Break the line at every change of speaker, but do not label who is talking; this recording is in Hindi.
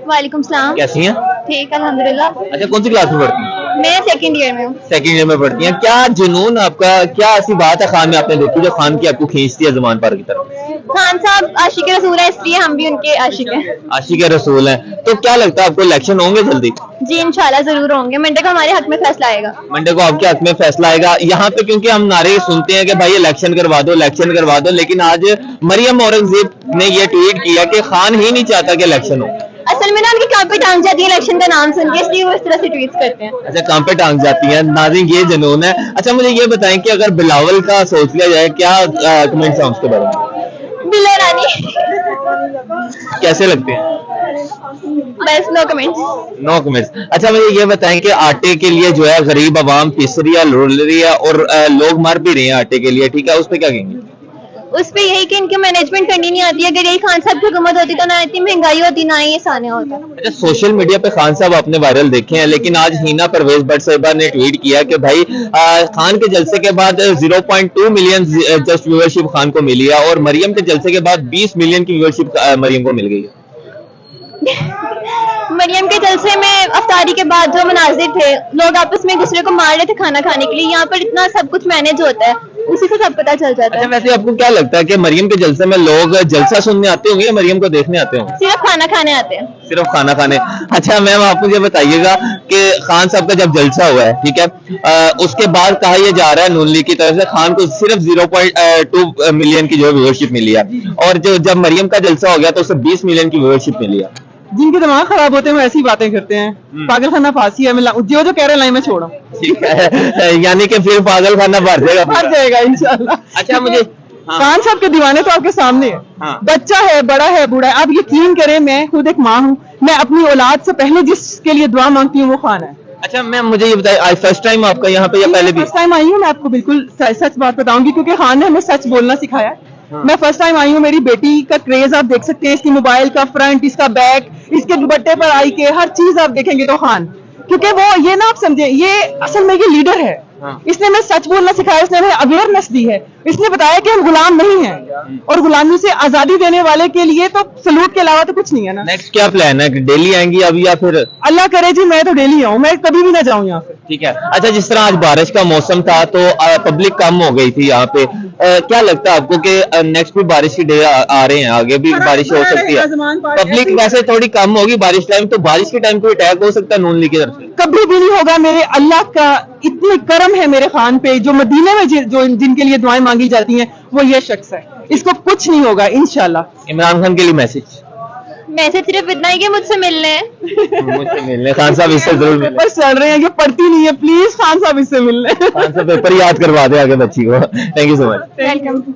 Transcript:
वालेकुम सलाम।
कैसी हैं?
ठीक अल्हम्दुलिल्लाह।
अच्छा, कौन सी क्लास में पढ़ती हैं?
मैं सेकंड ईयर में हूँ।
सेकंड ईयर में पढ़ती हैं। क्या जुनून आपका, क्या ऐसी बात है खान में आपने देखी जो खान की आपको खींचती है ज़मान पार की तरफ?
खान साहब आशिक रसूल है, इसलिए हम भी उनके आशिक हैं।
आशिक रसूल हैं। तो क्या लगता है आपको इलेक्शन होंगे जल्दी?
जी इंशाल्लाह जरूर होंगे। मंडे को हमारे हक में फैसला आएगा।
मंडे को आपके हक में फैसला आएगा। यहाँ पे क्योंकि हम नारे सुनते हैं कि भाई इलेक्शन करवा दो, इलेक्शन करवा दो, लेकिन आज मरियम औरंगजेब ने ये ट्वीट किया कि खान ही नहीं चाहता कि इलेक्शन हो।
असल में ना उनकी कान पे टांग जाती है इलेक्शन का नाम सुन के, इसलिए वो इस तरह से ट्वीट करते हैं।
अच्छा, काम पे टांग जाती है। नाज़रीन, ये जुनून है। अच्छा, मुझे ये बताएं कि अगर बिलावल का सोच लिया जाए, क्या कमेंट्स हैं उसके बारे में?
बिल्ला रानी
कैसे लगते हैं?
बस नो कमेंट्स।
No comments. अच्छा, मुझे ये बताएं कि आटे के लिए जो है गरीब आवाम पिस रही है, रोल रही है और लोग मर भी रहे हैं आटे के लिए, ठीक है, उस पर क्या कहेंगे?
उस पे यही कि इनकी मैनेजमेंट करनी नहीं आती है। अगर यही खान साहब की हुकूमत होती तो ना इतनी महंगाई होती, ना ये सानिया होता।
अच्छा, सोशल मीडिया पे खान साहब आपने वायरल देखे हैं, लेकिन आज हिना परवेज भट्ट साहिबा ने ट्वीट किया कि भाई खान के जलसे के बाद 0.2 मिलियन जस्ट व्यूअरशिप खान को मिली है और मरियम के जलसे के बाद 20 मिलियन की व्यूअरशिप मरियम को मिल गई है।
मरियम के जलसे में अफ्तारी के बाद जो मनाजिर थे, लोग आपस में एक दूसरे को मार रहे थे खाना खाने के लिए। यहाँ पर इतना सब कुछ मैनेज होता है, उसी से सब पता चल जाता है।
अच्छा, वैसे आपको क्या लगता है कि मरियम के जलसे में लोग जलसा सुनने आते होंगे या मरियम को देखने आते होंगे?
सिर्फ खाना खाने आते हैं।
सिर्फ खाना खाने। अच्छा मैम, आप मुझे बताइएगा कि खान साहब का जब जलसा हुआ है, ठीक है, उसके बाद कहा यह जा रहा है नून लीग की तरफ से खान को सिर्फ 0.2 मिलियन की जो व्यूअरशिप मिली है, और जो जब मरियम का जलसा हो गया तो उसे 20 मिलियन की व्यूअरशिप मिली है।
जिनके दिमाग खराब होते हैं वो ऐसी बातें करते हैं। पागल खाना फांसी है। जो कह रहे हैं लाइन में छोड़ो।
ठीक है, यानी कि फिर पागल खाना भर
जाएगा इंशाल्लाह।
अच्छा, मुझे
खान साहब के दीवाने तो आपके सामने है।
हाँ।
बच्चा है, बड़ा है, बूढ़ा है। आप यकीन करें, मैं खुद एक माँ हूँ। मैं अपनी औलाद से पहले जिसके लिए दुआ मांगती हूँ वो खान है।
अच्छा मैम, मुझे ये बताइए, आज फर्स्ट टाइम आपका यहाँ पे या पहले भी?
फर्स्ट टाइम आई हूँ। मैं आपको बिल्कुल सच बात बताऊंगी क्योंकि खान ने हमें सच बोलना सिखाया है।
हाँ।
मैं फर्स्ट टाइम आई हूँ। मेरी बेटी का क्रेज आप देख सकते हैं, इसकी मोबाइल का फ्रंट, इसका बैक, इसके दुपट्टे पर आई के हर चीज आप देखेंगे तो खान, क्योंकि वो ये ना आप समझे, ये असल में ये लीडर है।
हाँ।
इसने हमें सच बोलना सिखाया, इसने हमें अवेयरनेस दी है, इसने बताया कि हम गुलाम नहीं हैं और गुलामी से आजादी देने वाले के लिए तो सलूट के अलावा तो कुछ नहीं है ना।
नेक्स्ट क्या प्लान है? डेली आएंगी अभी या फिर?
अल्लाह करे जी, मैं तो डेली आऊँ, मैं कभी भी ना जाऊँ यहाँ से।
ठीक है। अच्छा, जिस तरह आज बारिश का मौसम था तो पब्लिक कम हो गई थी यहाँ पे, क्या लगता है आपको कि नेक्स्ट भी बारिश के डे आ रहे हैं, आगे भी बारिश हो सकती है? पब्लिक वैसे थोड़ी कम होगी बारिश टाइम, तो बारिश के टाइम कोई अटैक हो सकता है नून लीग की तरफ से?
कभी भी नहीं होगा। मेरे अल्लाह का इतनी करम है मेरे खान पे, जो मदीने में जो जिनके लिए दुआएं मांगी जाती हैं वो ये शख्स है। इसको कुछ नहीं होगा इंशाल्लाह।
इमरान खान के लिए मैसेज?
मैसेज सिर्फ इतना ही कि मुझसे मिलने हैं।
मुझसे मिलने। खान साहब इससे जरूर मिलने।
पेपर चल रहे हैं, ये पढ़ती नहीं है, प्लीज खान साहब इससे मिलने।
खान साहब पेपर याद करवा दे आगे बच्ची को। Thank you so much.
Welcome.